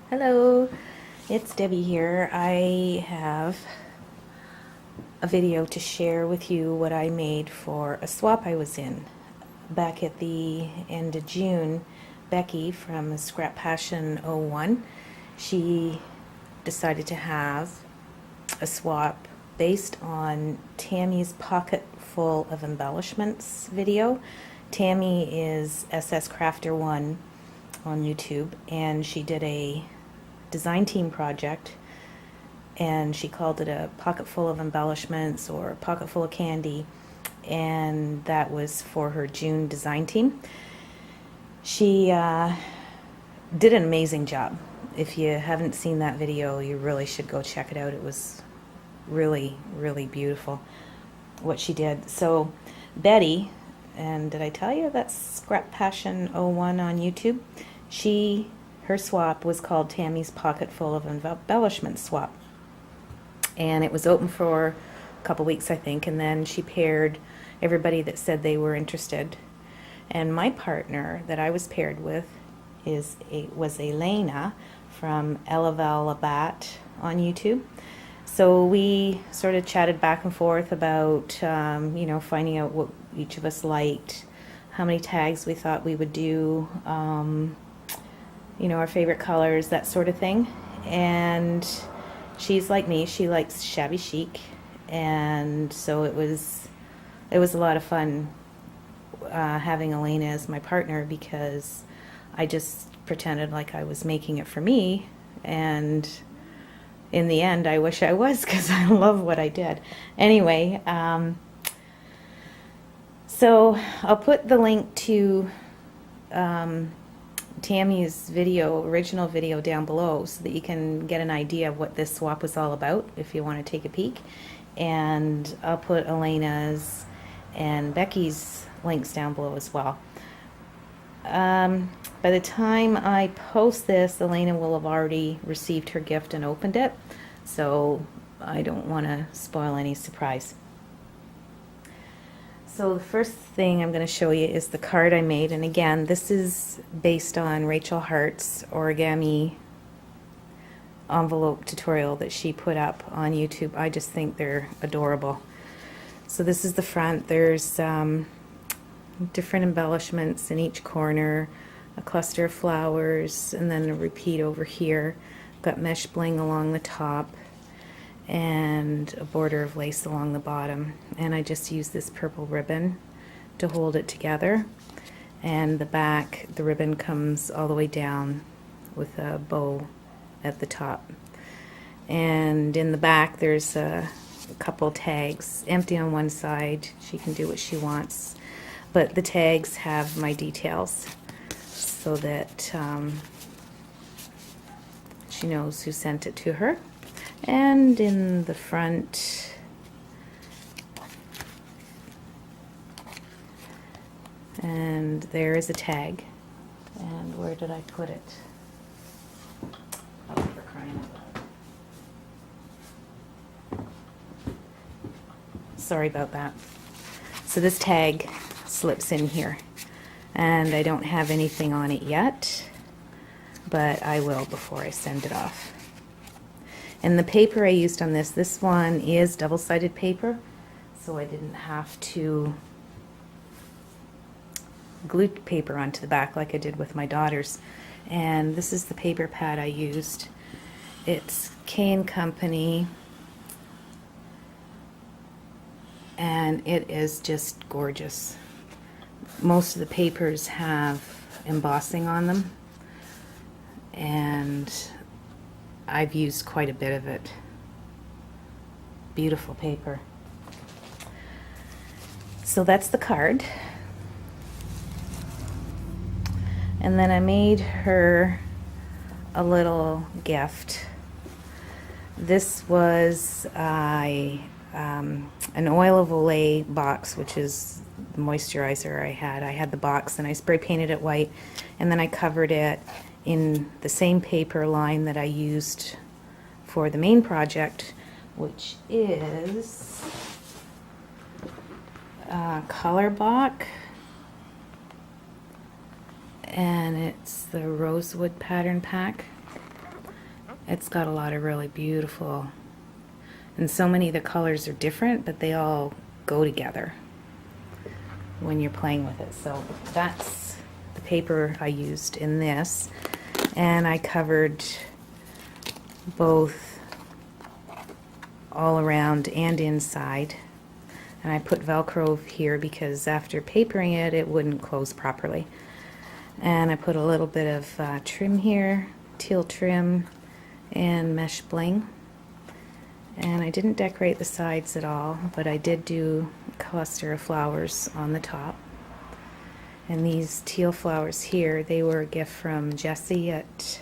Hello, it's Debbie here. I have a video to share with you what I made for a swap I was in. Back at the end of June, Becky from Scrap Passion 01, she decided to have a swap based on Tammy's Pocketful of Embellishments video. Tammy is SS Crafter 1 on YouTube, and she did a design team project, and she called it a pocketful of embellishments or a pocketful of candy, and that was for her June design team. She did an amazing job. If you haven't seen that video, you really should go check it out. It was really, really beautiful what she did. So Betty, and did I tell you that's Scrap Passion 01 on YouTube? Her swap was called Tammy's Pocketful of Embellishments swap. And it was open for a couple weeks, I think, and then she paired everybody that said they were interested. And my partner that I was paired with was Elena from Eleval Labat on YouTube. So we sort of chatted back and forth about, finding out what each of us liked, how many tags we thought we would do, our favorite colors, that sort of thing. And she's like me, she likes shabby chic, and so it was a lot of fun having Elena as my partner, because I just pretended like I was making it for me, and in the end I wish I was, because I love what I did. Anyway, so I'll put the link to Tammy's original video down below, so that you can get an idea of what this swap was all about if you want to take a peek. And I'll put Elena's and Becky's links down below as well. By the time I post this, Elena will have already received her gift and opened it, so I don't want to spoil any surprise. So the first thing I'm going to show you is the card I made, and again, this is based on Rachel Hart's origami envelope tutorial that she put up on YouTube. I just think they're adorable. So this is the front. There's different embellishments in each corner, a cluster of flowers, and then a repeat over here. Got mesh bling along the top, and a border of lace along the bottom, and I just used this purple ribbon to hold it together. And the back, the ribbon comes all the way down with a bow at the top, and in the back there's a couple tags, empty on one side. She can do what she wants, but the tags have my details so that she knows who sent it to her. And in the front, and there is a tag. And where did I put it? Oh, for crying out loud. Sorry about that. So this tag slips in here, and I don't have anything on it yet, but I will before I send it off. And the paper I used on this one is double-sided paper, so I didn't have to glue paper onto the back like I did with my daughter's. And this is the paper pad I used. It's K & Company, and it is just gorgeous. Most of the papers have embossing on them, and I've used quite a bit of it. Beautiful paper. So that's the card. And then I made her a little gift. This was an oil of Olay box, which is the moisturizer I had. I had the box and I spray painted it white, and then I covered it in the same paper line that I used for the main project, which is Colorbach, and it's the Rosewood pattern pack. It's got a lot of really beautiful, and so many of the colors are different, but they all go together when you're playing with it. So that's the paper I used in this, and I covered both all around and inside, and I put Velcro here because after papering it, it wouldn't close properly. And I put a little bit of trim here, teal trim and mesh bling. And I didn't decorate the sides at all, but I did do a cluster of flowers on the top. And these teal flowers here, they were a gift from Jessie at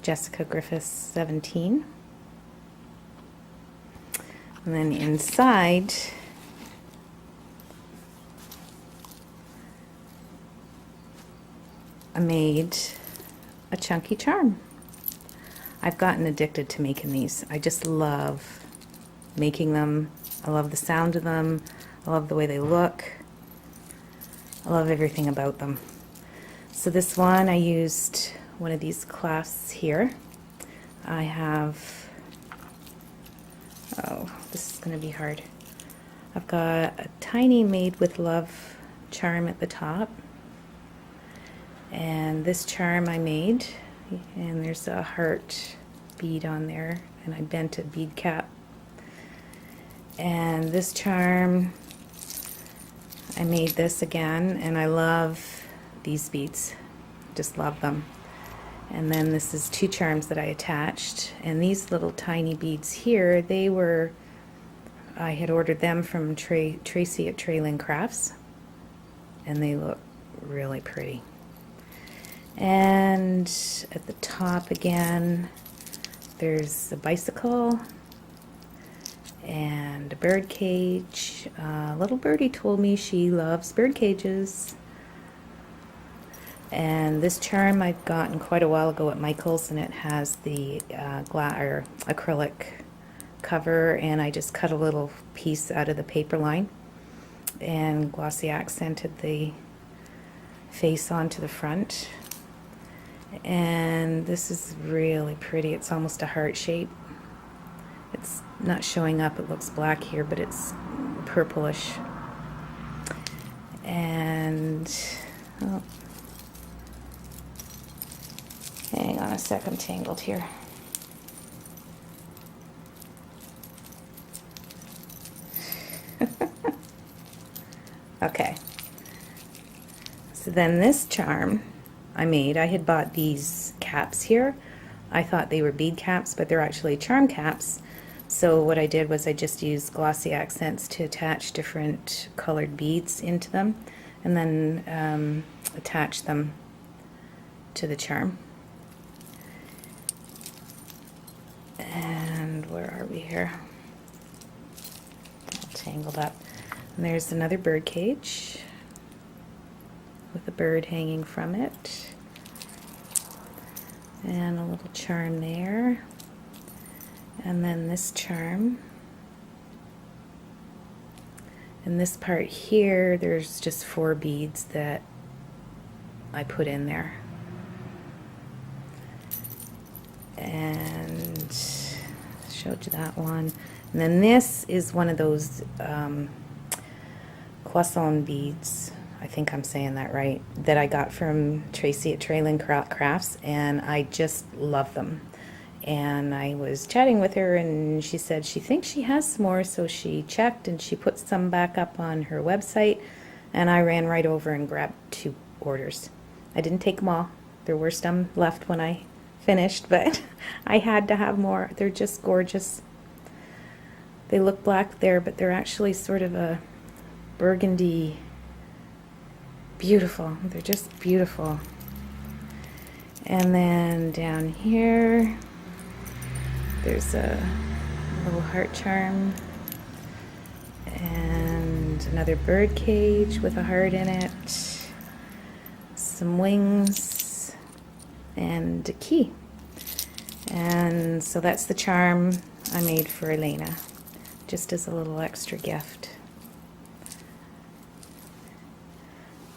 Jessica Griffiths 17. And then inside, I made a chunky charm. I've gotten addicted to making these. I just love making them. I love the sound of them. I love the way they look. I love everything about them. So this one, I used one of these clasps here. I have, oh, this is going to be hard. I've got a tiny Made with Love charm at the top. And this charm I made, and there's a heart bead on there, and I bent a bead cap. And this charm, I made this again, and I love these beads. Just love them. And then this is two charms that I attached, and these little tiny beads here, they were, I had ordered them from Tracy at Trailing Crafts, and they look really pretty. And at the top again, there's a bicycle and a bird cage. Little birdie told me she loves bird cages. And this charm I've gotten quite a while ago at Michael's, and it has the acrylic cover, and I just cut a little piece out of the paper line and glossy accented the face onto the front. And this is really pretty. It's almost a heart shape. It's not showing up, it looks black here, but it's purplish. And oh, hang on a sec, I'm tangled here. Okay, so then this charm I made, I had bought these caps here. I thought they were bead caps, but they're actually charm caps. So what I did was I just used glossy accents to attach different colored beads into them, and then attach them to the charm. And where are we here? All tangled up. And there's another bird cage with a bird hanging from it, and a little charm there, and then this charm, and this part here, there's just 4 beads that I put in there. And showed you that one. And then this is one of those Cloisonne beads, I think I'm saying that right, that I got from Tracy at Trailing Crafts, and I just love them. And I was chatting with her, and she said she thinks she has some more, so she checked and she put some back up on her website, and I ran right over and grabbed 2 orders. I didn't take them all. There were some left when I finished, but I had to have more. They're just gorgeous. They look black there, but they're actually sort of a burgundy. Beautiful. They're just beautiful. And then down here, there's a little heart charm and another bird cage with a heart in it, some wings, and a key. And so that's the charm I made for Elena, just as a little extra gift.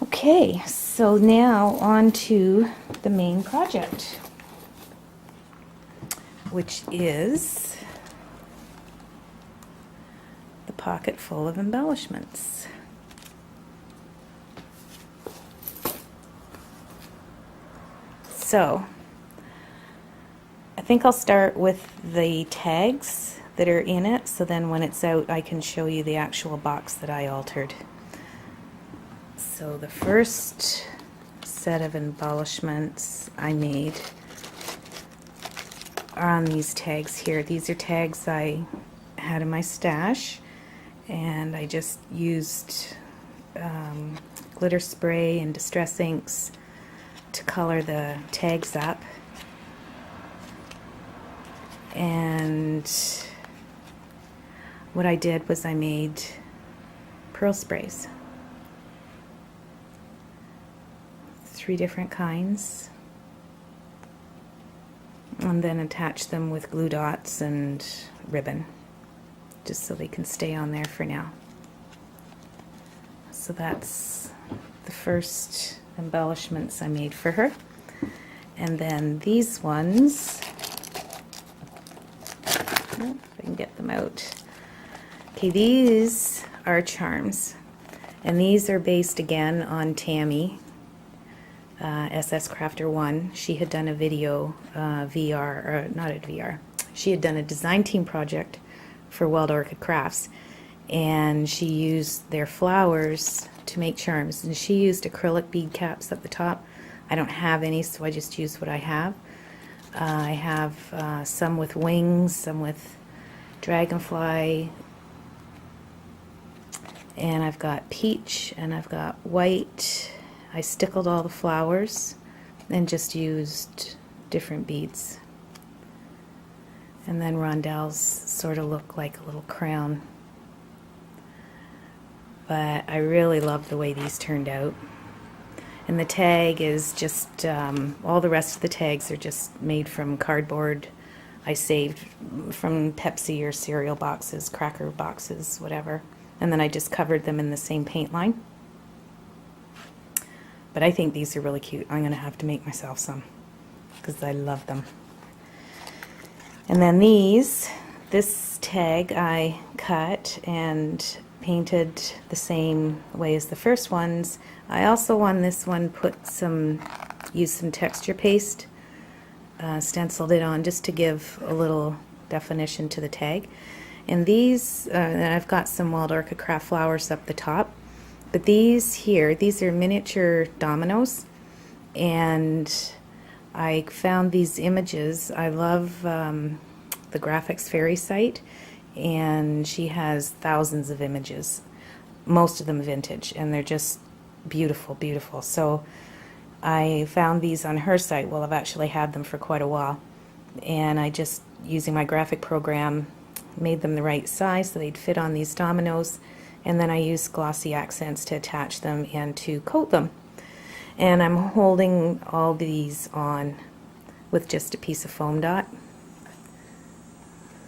Okay, so now on to the main project. which is the Pocketful of Embellishments. So, I think I'll start with the tags that are in it, so then when it's out I can show you the actual box that I altered. So the first set of embellishments I made are on these tags here. These are tags I had in my stash, and I just used glitter spray and distress inks to color the tags up. And what I did was I made pearl sprays. 3 different kinds. And then attach them with glue dots and ribbon, just so they can stay on there for now. So that's the first embellishments I made for her. And then these ones, if I can get them out. Okay, these are charms, and these are based again on Tammy, SS Crafter 1. She had done a video, VR, or not a VR, she had done a design team project for Wild Orchid Crafts, and she used their flowers to make charms, and she used acrylic bead caps at the top. I don't have any, so I just used what I have. I have some with wings, some with dragonfly, and I've got peach and I've got white. I stickled all the flowers and just used different beads. And then rondelles sort of look like a little crown. But I really love the way these turned out. And the tag is just, all the rest of the tags are just made from cardboard I saved from Pepsi or cereal boxes, cracker boxes, whatever. And then I just covered them in the same paint line. But I think these are really cute. I'm going to have to make myself some because I love them. And then this tag I cut and painted the same way as the first ones. I also on this one used some texture paste, stenciled it on just to give a little definition to the tag. And these, and I've got some Wild Orchid Craft flowers up the top. But these here, these are miniature dominoes, and I found these images. I love the Graphics Fairy site, and she has thousands of images, most of them vintage, and they're just beautiful, beautiful. So I found these on her site. Well, I've actually had them for quite a while, and I just, using my graphic program, made them the right size so they'd fit on these dominoes. And then I used glossy accents to attach them and to coat them. And I'm holding all these on with just a piece of foam dot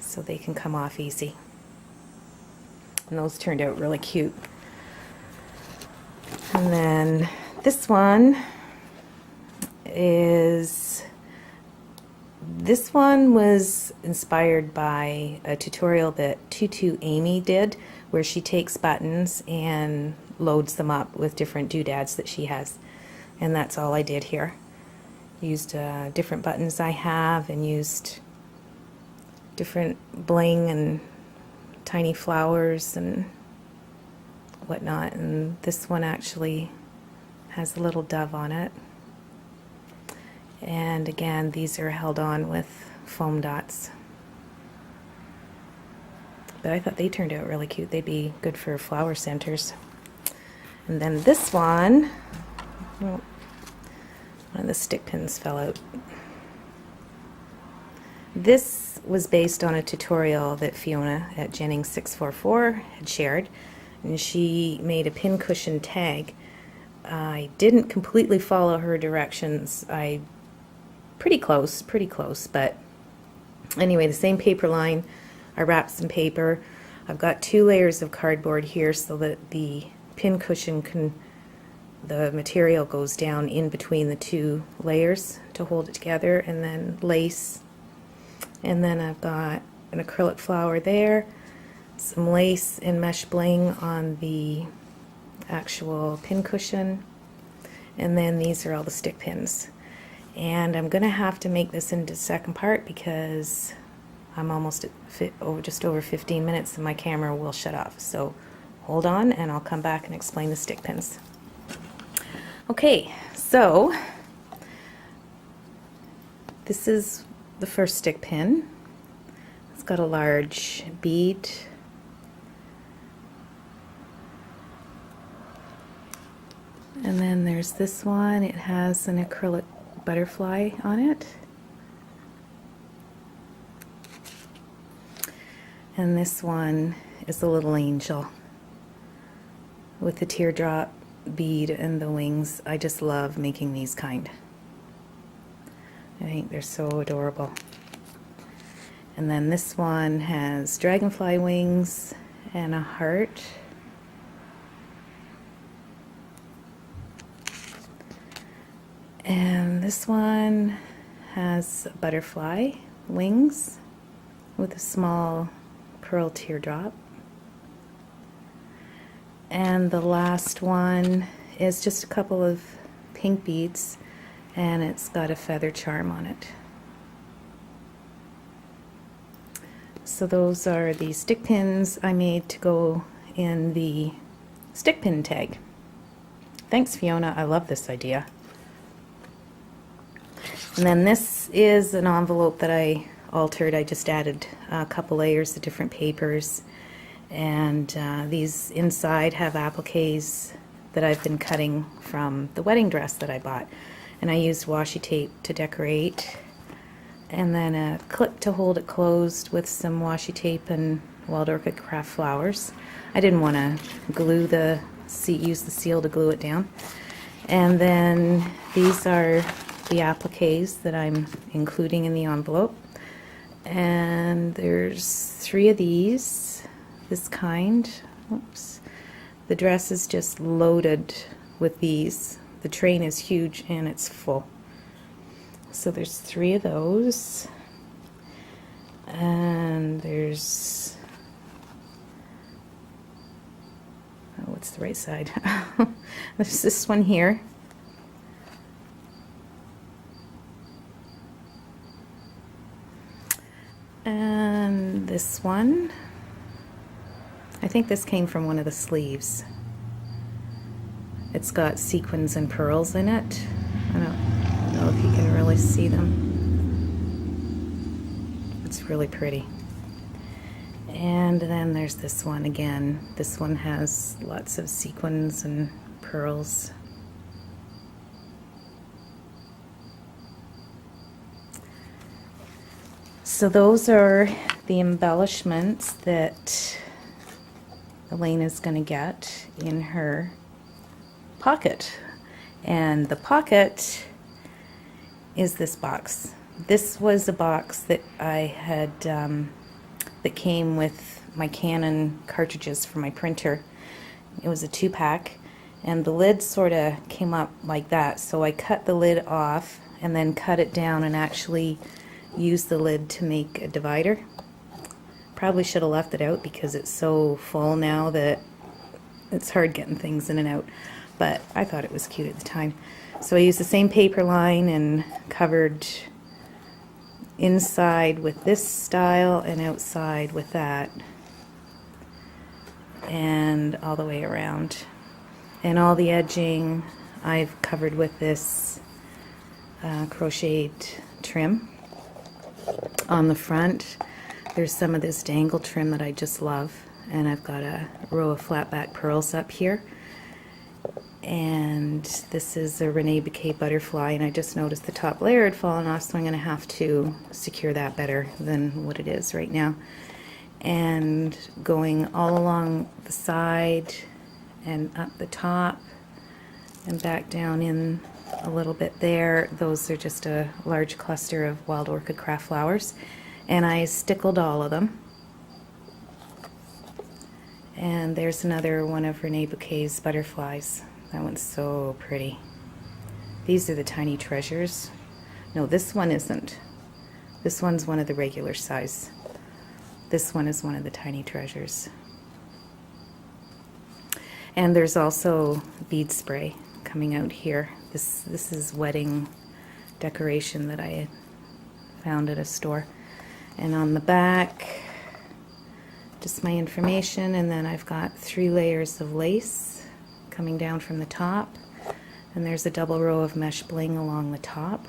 so they can come off easy. And those turned out really cute. And then this one was inspired by a tutorial that Tootooamy did, where she takes buttons and loads them up with different doodads that she has. And that's all I did here. Used different buttons I have, and used different bling and tiny flowers and whatnot. And this one actually has a little dove on it. And again, these are held on with foam dots. But I thought they turned out really cute. They'd be good for flower centers. And then this one, well, one of the stick pins fell out. This was based on a tutorial that Fiona at Jennings644 had shared, and she made a pincushion tag. I didn't completely follow her directions. Pretty close, but anyway, the same paper line. I wrapped some paper. I've got 2 layers of cardboard here so that the pincushion the material goes down in between the 2 layers to hold it together, and then lace And then I've got an acrylic flower there, some lace and mesh bling on the actual pincushion, and then these are all the stick pins. And I'm gonna have to make this into the second part because I'm almost at just over 15 minutes and my camera will shut off. So hold on and I'll come back and explain the stick pins. Okay, so this is the first stick pin. It's got a large bead. And then there's this one. It has an acrylic butterfly on it. And this one is a little angel with the teardrop bead and the wings. I just love making these kind. I think they're so adorable. And then this one has dragonfly wings and a heart. And this one has butterfly wings with a small pearl teardrop. And the last one is just a couple of pink beads, and it's got a feather charm on it. So those are the stick pins I made to go in the stick pin tag. Thanks, Fiona. I love this idea. And then this is an envelope that I altered. I just added a couple layers of different papers, and these inside have appliques that I've been cutting from the wedding dress that I bought, and I used washi tape to decorate, and then a clip to hold it closed with some washi tape and wild orchid craft flowers. I didn't want to glue use the seal to glue it down. And then these are the appliques that I'm including in the envelope, and there's 3 of these, this kind. Oops. The dress is just loaded with these. The train is huge and it's full. So there's 3 of those, and there's, oh, what's the right side? There's this one here. And this one, I think this came from one of the sleeves. It's got sequins and pearls in it. I don't know if you can really see them. It's really pretty. And then there's this one again. This one has lots of sequins and pearls. So those are the embellishments that Elena's going to get in her pocket. And the pocket is this box. This was a box that I had that came with my Canon cartridges for my printer. It was a 2-pack, and the lid sort of came up like that, so I cut the lid off and then cut it down and actually used the lid to make a divider. Probably should have left it out because it's so full now that it's hard getting things in and out, but I thought it was cute at the time. So I used the same paper line and covered inside with this style and outside with that, and all the way around. And all the edging I've covered with this crocheted trim. On the front there's some of this dangle trim that I just love, and I've got a row of flat back pearls up here. And this is a Rene Bouquet butterfly, and I just noticed the top layer had fallen off, so I'm going to have to secure that better than what it is right now. And going all along the side and up the top and back down in a little bit there, those are just a large cluster of wild orchid craft flowers, and I stickled all of them. And there's another one of Rene Bouquet's butterflies. That one's so pretty. These are the tiny treasures. No, this one isn't. This one's one of the regular size. This one is one of the tiny treasures. And there's also bead spray coming out here. This is wedding decoration that I found at a store. And on the back, just my information, and then I've got 3 layers of lace coming down from the top, and there's a double row of mesh bling along the top,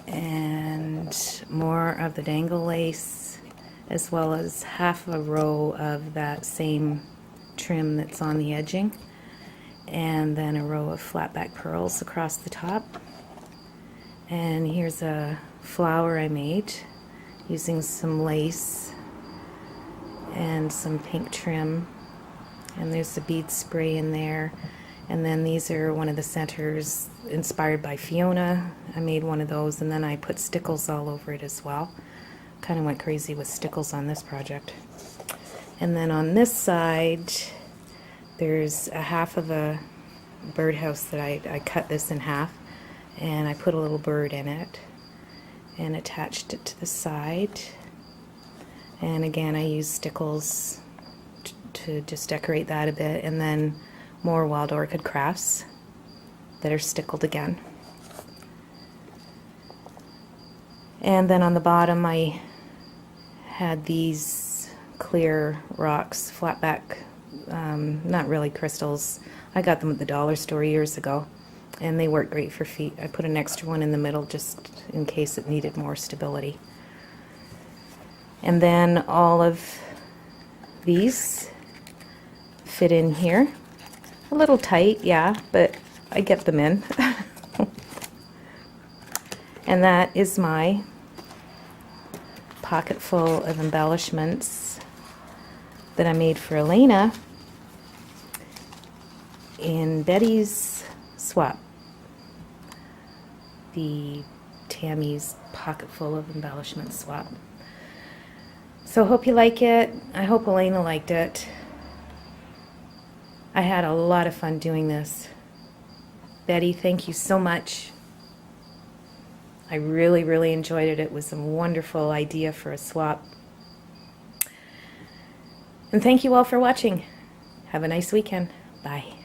and more of the dangle lace, as well as half a row of that same trim that's on the edging, and then a row of flat back pearls across the top. And here's a flower I made using some lace and some pink trim, and there's the bead spray in there. And then these are one of the centers inspired by Fiona. I made one of those, and then I put stickles all over it as well. Kind of went crazy with stickles on this project. And then on this side, there's a half of a birdhouse that I cut this in half, and I put a little bird in it and attached it to the side. And again, I used stickles to just decorate that a bit, and then more wild orchid crafts that are stickled again. And then on the bottom I had these clear rocks, flat back, not really crystals. I got them at the dollar store years ago, and they work great for feet. I put an extra one in the middle just in case it needed more stability. And then all of these fit in here. A little tight, yeah, but I get them in. And that is my Pocketful of Embellishments that I made for Elena in Betty's swap. The Tammy's Pocketful of Embellishments swap. So hope you like it. I hope Elena liked it. I had a lot of fun doing this. Betty, thank you so much. I really, really enjoyed it. It was a wonderful idea for a swap. And thank you all for watching. Have a nice weekend. Bye.